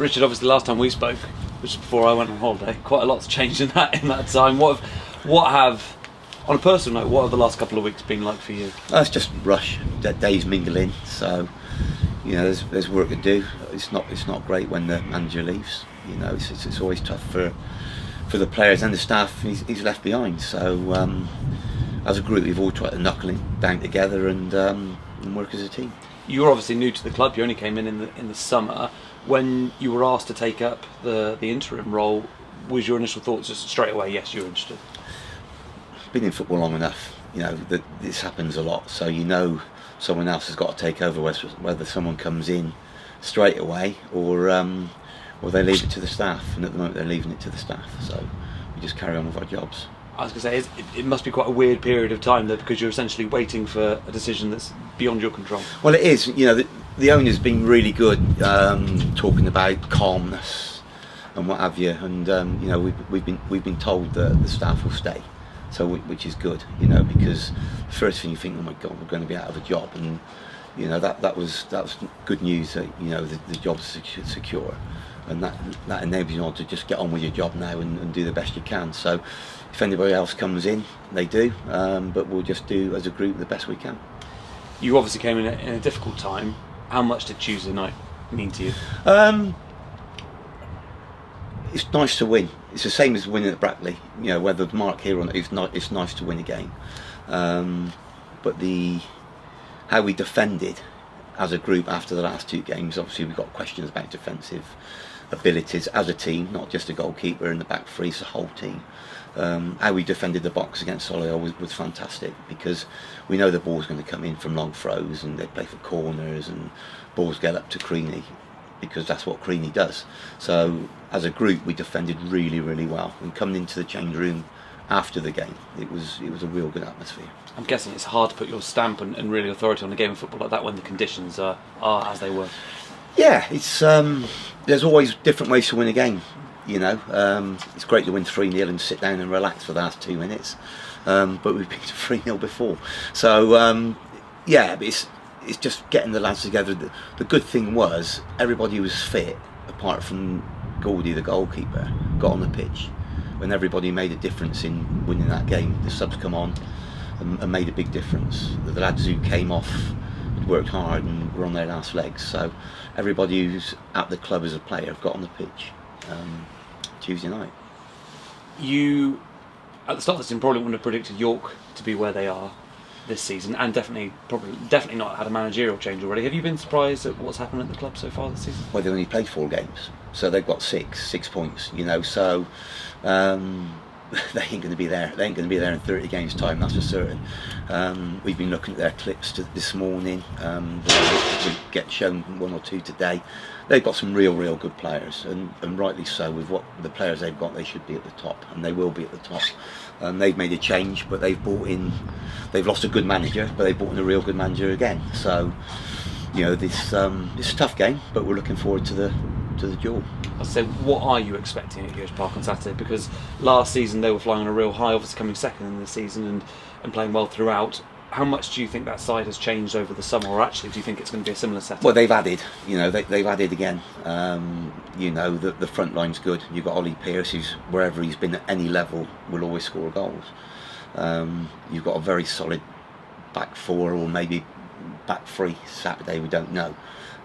Richard, obviously last time we spoke, which was before I went on holiday, quite a lot's changed in that time. What have, on a personal note, what have the last couple of weeks been like for you? It's just rush, days mingling. So there's work to do. It's not great when the manager leaves. It's always tough for the players and the staff he's left behind. So as a group, we've all tried to knuckle it down together and work as a team. You're obviously new to the club. You only came in the summer. When you were asked to take up the interim role, was your initial thoughts just straight away, yes, you're interested? Been in football long enough, that this happens a lot. So someone else has got to take over, whether someone comes in straight away or they leave it to the staff. And at the moment, they're leaving it to the staff. So we just carry on with our jobs. I was going to say, it must be quite a weird period of time, though, because you're essentially waiting for a decision that's beyond your control. Well, it is. The owner's been really good talking about calmness and what have you, and we've been told that the staff will stay, so which is good. Because the first thing you think, oh my God, we're going to be out of a job, and that was good news that the job's secure, and that enables you all to just get on with your job now and do the best you can. So if anybody else comes in, they do, but we'll just do as a group the best we can. You obviously came in a difficult time. How much did Tuesday night mean to you? It's nice to win. It's the same as winning at Brackley. Whether the mark here or not, it's nice to win a game. But how we defended as a group after the last two games, obviously we've got questions about defensive abilities as a team, not just a goalkeeper and the back three, it's the whole team. How we defended the box against Solihull was fantastic, because we know the ball's going to come in from long throws and they play for corners and balls get up to Creaney, because that's what Creaney does. So as a group we defended really, really well, and coming into the change room after the game, it was a real good atmosphere. I'm guessing it's hard to put your stamp and really authority on a game of football like that when the conditions are as they were. Yeah, it's there's always different ways to win a game. It's great to win 3-0 and sit down and relax for the last 2 minutes, but we've been to 3-0 before. So but it's just getting the lads together. The good thing was everybody was fit, apart from Goldie, the goalkeeper, got on the pitch. When everybody made a difference in winning that game, the subs come on and made a big difference. The lads who came off had worked hard and were on their last legs. So everybody who's at the club as a player got on the pitch Tuesday night. You, at the start of the season, probably wouldn't have predicted York to be where they are this season, and definitely not had a managerial change already. Have you been surprised at what's happened at the club so far this season? Well, they've only played 4 games, so they've got six points. So they ain't going to be there. They ain't going to be there in 30 games' time, that's for certain. We've been looking at their clips this morning. We get shown 1 or 2 today. They've got some real good players, and rightly so. With what the players they've got, they should be at the top, and they will be at the top. They've made a change, but they've lost a good manager, but they've brought in a real good manager again. So it's a tough game, but we're looking forward to the duel. I'll say, what are you expecting at Gears Park on Saturday? Because last season they were flying on a real high, obviously coming second in the season and playing well throughout. How much do you think that side has changed over the summer, or actually do you think it's going to be a similar setup? Well, they've added. They've added again. The front line's good. You've got Ollie Pearce, who's wherever he's been at any level will always score goals. You've got a very solid back 4, or maybe back 3 Saturday. We don't know.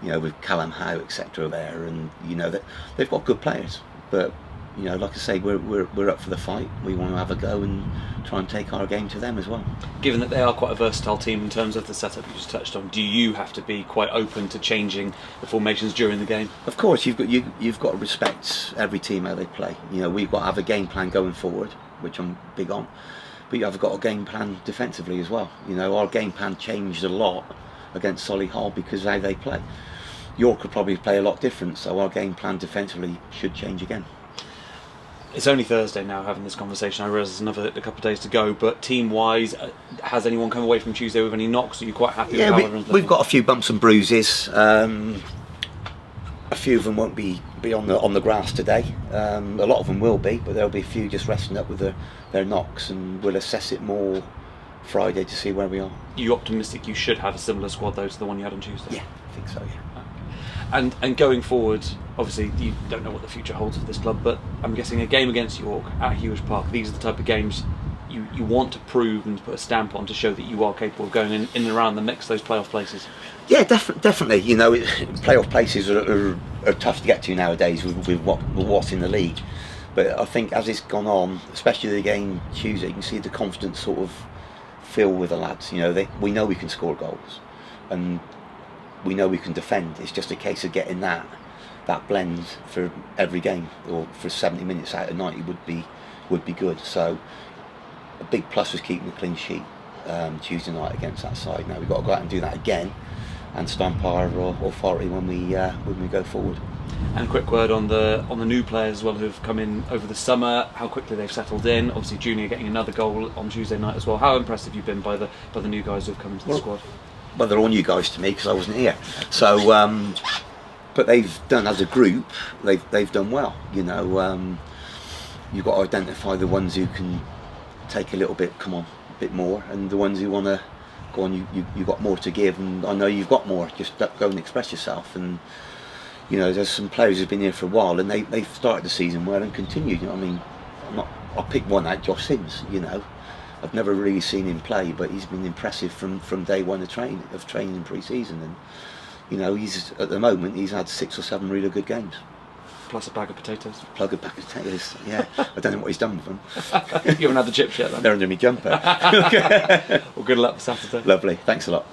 With Callum Howe, etc. there, and that they've got good players. But like I say, we're up for the fight. We want to have a go and try and take our game to them as well. Given that they are quite a versatile team in terms of the setup you just touched on, do you have to be quite open to changing the formations during the game? Of course, you've got to respect every team how they play. We've got to have a game plan going forward, which I'm big on. But you've got a game plan defensively as well. Our game plan changed a lot against Solihull because of how they play. York could probably play a lot different, so our game plan defensively should change again. It's only Thursday now having this conversation. I realise there's a couple of days to go, but team-wise, has anyone come away from Tuesday with any knocks? Are you quite happy with how everyone's looking? We've got a few bumps and bruises. A few of them won't be on the grass today. A lot of them will be, but there'll be a few just resting up with their knocks, and we'll assess it more Friday to see where we are. Are you optimistic you should have a similar squad though to the one you had on Tuesday? Yeah, I think so, yeah. And going forward, Obviously, you don't know what the future holds for this club, but I'm guessing a game against York at Hewish Park, these are the type of games you want to prove and put a stamp on to show that you are capable of going in and around the mix, those playoff places. Yeah, definitely. You know, playoff places are tough to get to nowadays with what's in the league. But I think as it's gone on, especially the game Tuesday, you can see the confidence sort of feel with the lads. You know, we know we can score goals, and we know we can defend. It's just a case of getting that blend for every game, or for 70 minutes out of 90 would be good. So a big plus was keeping a clean sheet Tuesday night against that side. Now we've got to go out and do that again and stamp our authority when we go forward. And a quick word on the new players as well who've come in over the summer, how quickly they've settled in. Obviously Junior getting another goal on Tuesday night as well. How impressed have you been by the new guys who've come into the squad? Well, they're all new guys to me because I wasn't here. So, but they've done, as a group, they've done well. You know, you've got to identify the ones who can take a bit more, and the ones who want to go on. You've got more to give, and I know you've got more. Just go and express yourself. And you know, there's some players who've been here for a while, and they've started the season well and continued. You know, I mean, I'll pick one out, Josh Sims. You know, I've never really seen him play, but he's been impressive from day one of training in pre-season, and you know, at the moment he's had 6 or 7 really good games. Plus a bag of potatoes. Plug a bag of potatoes, yeah. I don't know what he's done with them. You haven't had the chips yet then? They're under my jumper. Well, good luck for Saturday. Lovely, thanks a lot.